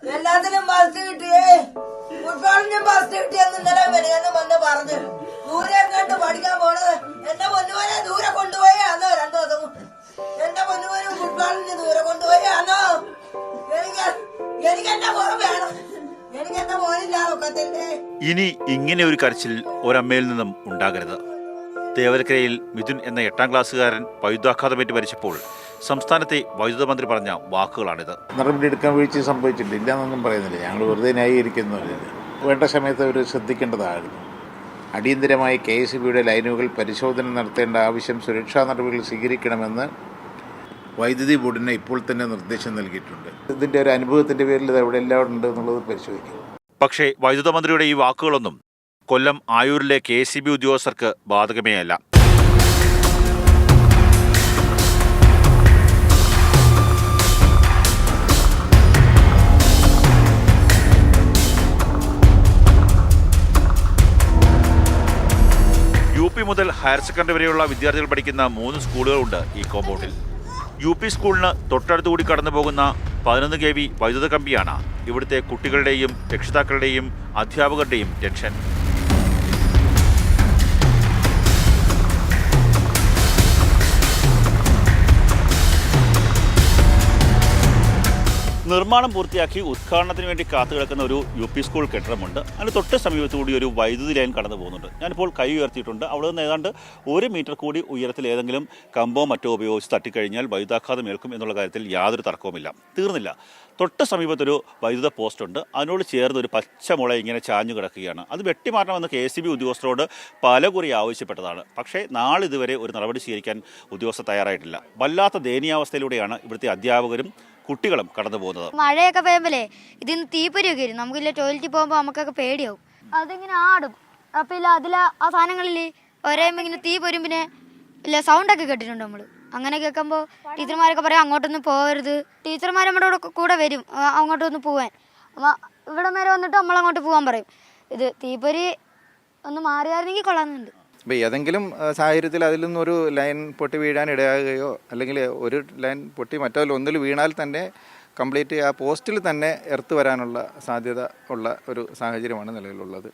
എല്ലാത്തിനും ഫസ്റ്റ് കിട്ടിയേ. ഫുട്ബോളിനും ഫസ്റ്റ് കിട്ടിയെന്ന് ഇന്നലെ വരികയെന്ന് വന്ന് പറഞ്ഞു. ദൂരെ എങ്ങാണ്ട് പഠിക്കാൻ പോണത് എന്റെ പൊന്നുപോലെ ദൂരെ കൊണ്ടുപോയി ആണോ? 2 ദിവസം എന്റെ പൊന്നുപോലും ഫുട്ബോളിന് ദൂരെ കൊണ്ടുപോയി ആണോ? എനിക്ക് എന്റെ മോൻ വേണം. എനിക്ക് എന്റെ മോനില്ലാതൊക്കത്തില്ലേ. ഇനി ഇങ്ങനെ ഒരു കരച്ചിൽ ഒരമ്മയിൽ നിന്നും ഉണ്ടാകരുത്. തേവരക്കരയിൽ മിഥുൻ എന്ന 8ാം ക്ലാസ്സുകാരൻ വൈദ്യുതാഘാതമേറ്റ് മരിച്ചപ്പോൾ സംസ്ഥാനത്തെ വൈദ്യുത മന്ത്രി പറഞ്ഞ വാക്കുകളാണിത്. നടപടിയെടുക്കാൻ വീഴ്ച സംഭവിച്ചിട്ടില്ല, ഇല്ലാന്നൊന്നും പറയുന്നില്ല. ഞങ്ങൾ വെറുതെ ന്യായീകരിക്കുന്നില്ല. വേണ്ട സമയത്ത് അവർ ശ്രദ്ധിക്കേണ്ടതായിരുന്നു. അടിയന്തരമായി KSBയുടെ ലൈനുകൾ പരിശോധന നടത്തേണ്ട ആവശ്യം സുരക്ഷാ നടപടികൾ സ്വീകരിക്കണമെന്ന് വൈദ്യുതി ബോർഡിന് ഇപ്പോൾ തന്നെ നിർദ്ദേശം നൽകിയിട്ടുണ്ട്. ഇതിൻ്റെ ഒരു അനുഭവത്തിൻ്റെ പേരിൽ ഇത് എവിടെ എല്ലാം ഉണ്ട് എന്നുള്ളത് പരിശോധിക്കും. പക്ഷേ വൈദ്യുത മന്ത്രിയുടെ ഈ വാക്കുകളൊന്നും കൊല്ലം ആയൂരിലെ KSB ഉദ്യോഗസ്ഥർക്ക് ബാധകമേ അല്ല. UP മുതൽ ഹയർ സെക്കൻഡറി വരെയുള്ള വിദ്യാർത്ഥികൾ പഠിക്കുന്ന 3 സ്കൂളുകളുണ്ട് ഈ കോമ്പൗണ്ടിൽ. UP സ്കൂളിന് തൊട്ടടുത്തുകൂടി കടന്നു പോകുന്ന 11 kV വൈദ്യുത കമ്പിയാണ് ഇവിടുത്തെ കുട്ടികളുടെയും രക്ഷിതാക്കളുടെയും അധ്യാപകരുടെയും ടെൻഷൻ. നിർമ്മാണം പൂർത്തിയാക്കി ഉദ്ഘാടനത്തിന് വേണ്ടി കാത്തുകിടക്കുന്ന ഒരു UP സ്കൂൾ കെട്ടിടമുണ്ട്. അതിന് തൊട്ട് സമീപത്തുകൂടി ഒരു വൈദ്യുതി ലൈൻ കടന്നു പോകുന്നുണ്ട്. ഞാനിപ്പോൾ കൈ ഉയർത്തിയിട്ടുണ്ട്. അവിടെ നിന്ന് ഏതാണ്ട് 1 മീറ്റർ കൂടി ഉയരത്തിൽ ഏതെങ്കിലും കമ്പോ മറ്റോ ഉപയോഗിച്ച് തട്ടിക്കഴിഞ്ഞാൽ വൈദ്യുതാഘാതം ഏൽക്കും എന്നുള്ള കാര്യത്തിൽ യാതൊരു തർക്കവുമില്ല. തീർന്നില്ല, തൊട്ട് സമീപത്തൊരു വൈദ്യുത പോസ്റ്റുണ്ട്. അതിനോട് ചേർന്ന് ഒരു പച്ചമുള ഇങ്ങനെ ചാഞ്ഞു കിടക്കുകയാണ്. അത് വെട്ടിമാറ്റണമെന്ന് KSB ഉദ്യോഗസ്ഥരോട് പലകുറി ആവശ്യപ്പെട്ടതാണ്. പക്ഷേ നാളിതുവരെ ഒരു നടപടി സ്വീകരിക്കാൻ ഉദ്യോഗസ്ഥർ തയ്യാറായിട്ടില്ല. വല്ലാത്ത ദയനീയാവസ്ഥയിലൂടെയാണ് ഇവിടുത്തെ അധ്യാപകരും കുട്ടികളും കടന്നു പോകുന്നത്. മഴയൊക്കെ പെയ്യുമ്പോഴേ ഇതിന് തീപ്പൊരിയൊക്കെ വരും. നമുക്കില്ല ടോയ്ലറ്റിൽ പോകുമ്പോൾ നമുക്കൊക്കെ പേടിയാവും. അതിങ്ങനെ ആടും. അപ്പം ഇല്ല അതിൽ ആ സാധനങ്ങളിൽ ഒരേ ഇങ്ങനെ തീ പൊരും. പിന്നെ ഇല്ല സൗണ്ടൊക്കെ കേട്ടിട്ടുണ്ട് നമ്മൾ. അങ്ങനെ കേൾക്കുമ്പോൾ ടീച്ചർമാരൊക്കെ പറയും അങ്ങോട്ടൊന്നും പോകരുത്. ടീച്ചർമാർ നമ്മുടെ കൂടെ വരും അങ്ങോട്ടൊന്ന് പോകാൻ. ഇവിടെ വരെ വന്നിട്ട് നമ്മളങ്ങോട്ട് പോകാൻ പറയും. ഇത് തീപ്പൊരി ഒന്ന് മാറിയായിരുന്നെങ്കിൽ കൊള്ളാമെന്നുണ്ട്. ഇപ്പോൾ ഏതെങ്കിലും സാഹചര്യത്തിൽ അതിൽ നിന്നൊരു ലൈൻ പൊട്ടി വീഴാൻ ഇടയാകുകയോ അല്ലെങ്കിൽ ഒരു ലൈൻ പൊട്ടി മറ്റൊന്നിൽ വീണാൽ തന്നെ കംപ്ലീറ്റ് ആ പോസ്റ്റിൽ തന്നെ എർത്ത് വരാനുള്ള സാധ്യത ഉള്ള ഒരു സാഹചര്യമാണ് നിലവിലുള്ളത്.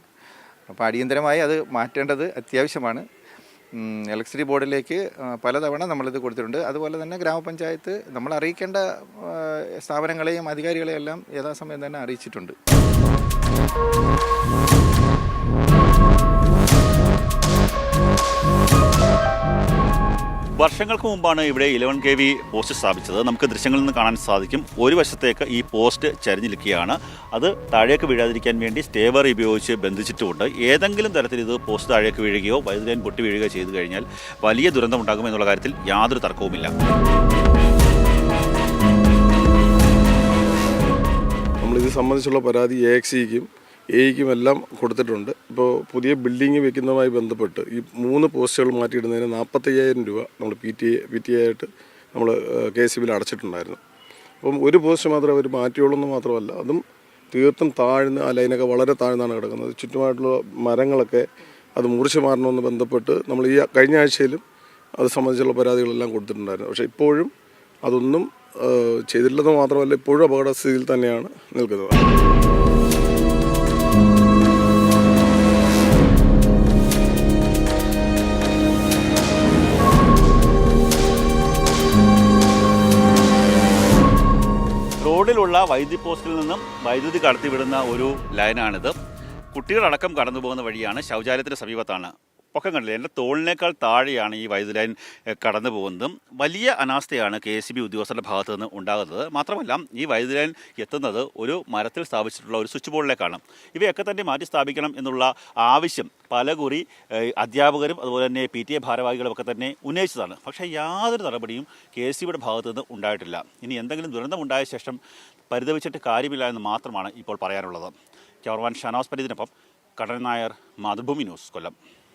അപ്പോൾ അടിയന്തരമായി അത് മാറ്റേണ്ടത് അത്യാവശ്യമാണ്. ഇലക്ട്രിസിറ്റി ബോർഡിലേക്ക് പലതവണ നമ്മളിത് കൊടുത്തിട്ടുണ്ട്. അതുപോലെ തന്നെ ഗ്രാമപഞ്ചായത്ത് നമ്മൾ അറിയിക്കേണ്ട സ്ഥാപനങ്ങളെയും അധികാരികളെയും എല്ലാം യഥാസമയം തന്നെ അറിയിച്ചിട്ടുണ്ട്. വർഷങ്ങൾക്ക് മുമ്പാണ് ഇവിടെ 11 kV പോസ്റ്റ് സ്ഥാപിച്ചത്. നമുക്ക് ദൃശ്യങ്ങളിൽ നിന്ന് കാണാൻ സാധിക്കും. ഒരു വശത്തേക്ക് ഈ പോസ്റ്റ് ചരിഞ്ഞു നിൽക്കുകയാണ്. അത് താഴേക്ക് വീഴാതിരിക്കാൻ വേണ്ടി സ്റ്റേവർ ഉപയോഗിച്ച് ബന്ധിച്ചിട്ടുമുണ്ട്. ഏതെങ്കിലും തരത്തിൽ ഇത് പോസ്റ്റ് താഴേക്ക് വീഴുകയോ വൈദ്യുതി ലൈൻ പൊട്ടി വീഴുകയോ ചെയ്തു കഴിഞ്ഞാൽ വലിയ ദുരന്തമുണ്ടാകുമെന്നുള്ള കാര്യത്തിൽ യാതൊരു തർക്കവുമില്ല. നമ്മളിത് സംബന്ധിച്ചുള്ള പരാതി AXEക്കും AEക്കും എല്ലാം കൊടുത്തിട്ടുണ്ട്. ഇപ്പോൾ പുതിയ ബിൽഡിംഗ് വെക്കുന്നതുമായി ബന്ധപ്പെട്ട് ഈ 3 പോസ്റ്റുകൾ മാറ്റിയിടുന്നതിന് 45,000 രൂപ നമ്മൾ PTA ആയിട്ട് നമ്മൾ KSBയിൽ അടച്ചിട്ടുണ്ടായിരുന്നു. അപ്പം ഒരു പോസ്റ്റ് മാത്രമേ അവർ മാറ്റിയുള്ളൂ എന്ന് മാത്രമല്ല, അതും തീർത്തും താഴ്ന്ന് ആ ലൈനൊക്കെ വളരെ താഴ്ന്നാണ് കിടക്കുന്നത്. ചുറ്റുമായിട്ടുള്ള മരങ്ങളൊക്കെ അത് മുറിച്ച് മാറണമെന്ന് ബന്ധപ്പെട്ട് നമ്മൾ ഈ കഴിഞ്ഞ ആഴ്ചയിലും അത് സംബന്ധിച്ചുള്ള പരാതികളെല്ലാം കൊടുത്തിട്ടുണ്ടായിരുന്നു. പക്ഷേ ഇപ്പോഴും അതൊന്നും ചെയ്തിട്ടില്ലെന്ന് മാത്രമല്ല, ഇപ്പോഴും അപകടസ്ഥിതിയിൽ തന്നെയാണ് നിൽക്കുന്നത്. റോഡിലുള്ള വൈദ്യുതി പോസ്റ്റിൽ നിന്നും വൈദ്യുതി കടത്തിവിടുന്ന ഒരു ലൈനാണിത്. കുട്ടികളടക്കം കടന്നു പോകുന്ന വഴിയാണ്. ശൗചാലയത്തിന് സമീപത്താണ്. പൊക്കം കണ്ടില്ല, എൻ്റെ തോളിനേക്കാൾ താഴെയാണ് ഈ വൈദ്യുതി ലൈൻ കടന്നു പോകുന്നതും. വലിയ അനാസ്ഥയാണ് KSB ഉദ്യോഗസ്ഥരുടെ ഭാഗത്തു നിന്ന് ഉണ്ടാകുന്നത്. മാത്രമല്ല ഈ വൈദ്യുതി ലൈൻ എത്തുന്നത് ഒരു മരത്തിൽ സ്ഥാപിച്ചിട്ടുള്ള ഒരു സ്വിച്ച് ബോർഡിലേക്കാണ്. ഇവയൊക്കെ തന്നെ മാറ്റി സ്ഥാപിക്കണം എന്നുള്ള ആവശ്യം പലകുറി അധ്യാപകരും അതുപോലെ തന്നെ PTA ഭാരവാഹികളും ഒക്കെ തന്നെ ഉന്നയിച്ചതാണ്. പക്ഷേ യാതൊരു നടപടിയും KSBയുടെ ഭാഗത്തു നിന്ന് ഉണ്ടായിട്ടില്ല. ഇനി എന്തെങ്കിലും ദുരന്തമുണ്ടായ ശേഷം പരിതപിച്ചിട്ട് കാര്യമില്ല എന്ന് മാത്രമാണ് ഇപ്പോൾ പറയാനുള്ളത്. ക്യാമറമാൻ ഷനാസ് പരീതിനൊപ്പം കടൻ നായർ, മാതൃഭൂമി ന്യൂസ്, കൊല്ലം.